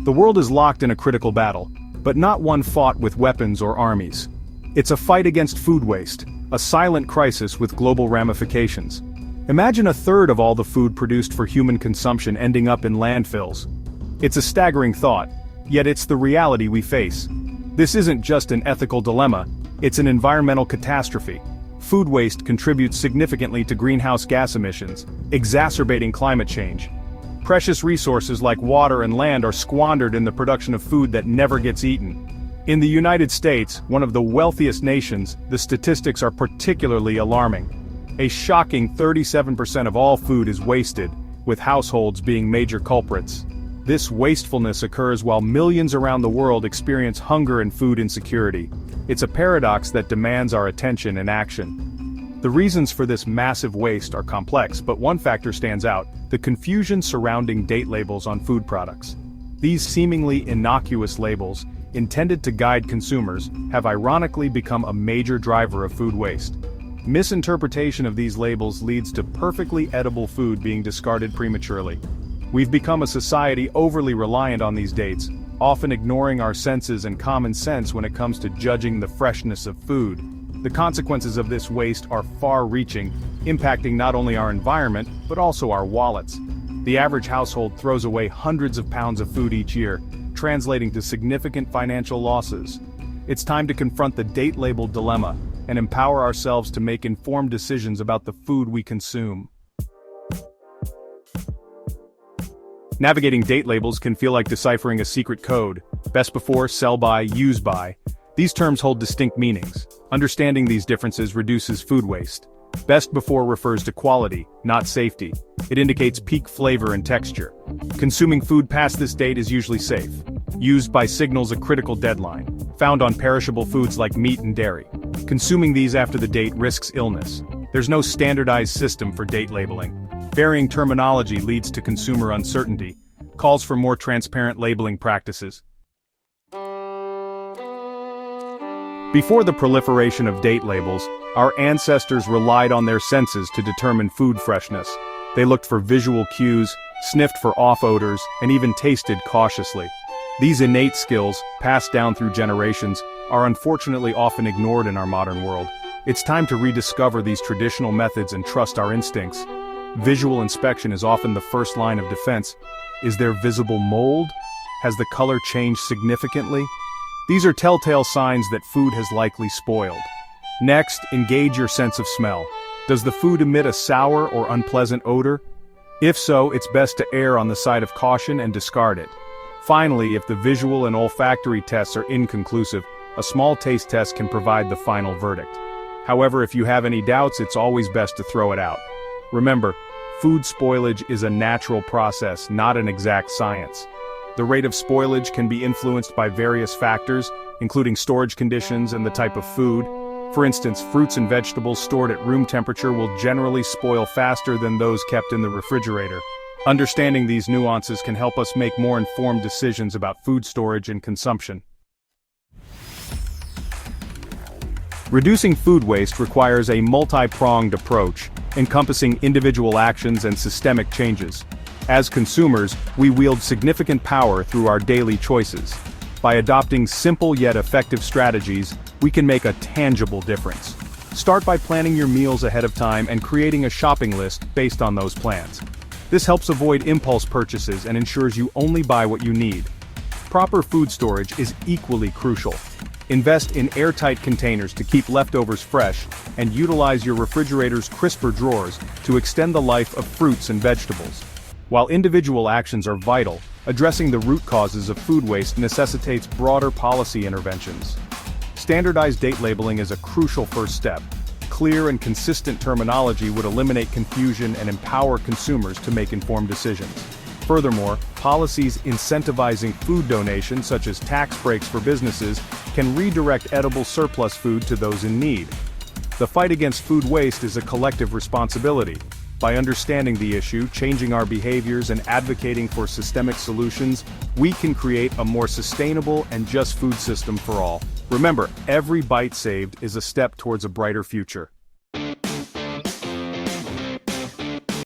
The world is locked in a critical battle, but not one fought with weapons or armies. It's a fight against food waste, a silent crisis with global ramifications. Imagine a third of all the food produced for human consumption ending up in landfills. It's a staggering thought, yet it's the reality we face. This isn't just an ethical dilemma, it's an environmental catastrophe. Food waste contributes significantly to greenhouse gas emissions, exacerbating climate change. Precious resources like water and land are squandered in the production of food that never gets eaten. In the United States, one of the wealthiest nations, the statistics are particularly alarming. A shocking 37% of all food is wasted, with households being major culprits. This wastefulness occurs while millions around the world experience hunger and food insecurity. It's a paradox that demands our attention and action. The reasons for this massive waste are complex, but one factor stands out: the confusion surrounding date labels on food products. These seemingly innocuous labels, intended to guide consumers, have ironically become a major driver of food waste. Misinterpretation of these labels leads to perfectly edible food being discarded prematurely. We've become a society overly reliant on these dates, often ignoring our senses and common sense when it comes to judging the freshness of food. The consequences of this waste are far-reaching, impacting not only our environment, but also our wallets. The average household throws away hundreds of pounds of food each year, translating to significant financial losses. It's time to confront the date label dilemma and empower ourselves to make informed decisions about the food we consume. Navigating date labels can feel like deciphering a secret code: best before, sell by, use by. These terms hold distinct meanings. Understanding these differences reduces food waste. Best before refers to quality, not safety. It indicates peak flavor and texture. Consuming food past this date is usually safe. Used by signals a critical deadline, found on perishable foods like meat and dairy. Consuming these after the date risks illness. There's no standardized system for date labeling. Varying terminology leads to consumer uncertainty. Calls for more transparent labeling practices. Before the proliferation of date labels, our ancestors relied on their senses to determine food freshness. They looked for visual cues, sniffed for off odors, and even tasted cautiously. These innate skills, passed down through generations, are unfortunately often ignored in our modern world. It's time to rediscover these traditional methods and trust our instincts. Visual inspection is often the first line of defense. Is there visible mold? Has the color changed significantly? These are telltale signs that food has likely spoiled. Next, engage your sense of smell. Does the food emit a sour or unpleasant odor? If so, it's best to err on the side of caution and discard it. Finally, if the visual and olfactory tests are inconclusive, a small taste test can provide the final verdict. However, if you have any doubts, it's always best to throw it out. Remember, food spoilage is a natural process, not an exact science. The rate of spoilage can be influenced by various factors, including storage conditions and the type of food. For instance, fruits and vegetables stored at room temperature will generally spoil faster than those kept in the refrigerator. Understanding these nuances can help us make more informed decisions about food storage and consumption. Reducing food waste requires a multi-pronged approach, encompassing individual actions and systemic changes. As consumers, we wield significant power through our daily choices. By adopting simple yet effective strategies, we can make a tangible difference. Start by planning your meals ahead of time and creating a shopping list based on those plans. This helps avoid impulse purchases and ensures you only buy what you need. Proper food storage is equally crucial. Invest in airtight containers to keep leftovers fresh, and utilize your refrigerator's crisper drawers to extend the life of fruits and vegetables. While individual actions are vital, addressing the root causes of food waste necessitates broader policy interventions. Standardized date labeling is a crucial first step. Clear and consistent terminology would eliminate confusion and empower consumers to make informed decisions. Furthermore, policies incentivizing food donations, such as tax breaks for businesses, can redirect edible surplus food to those in need. The fight against food waste is a collective responsibility. By understanding the issue, changing our behaviors, and advocating for systemic solutions, we can create a more sustainable and just food system for all. Remember, every bite saved is a step towards a brighter future.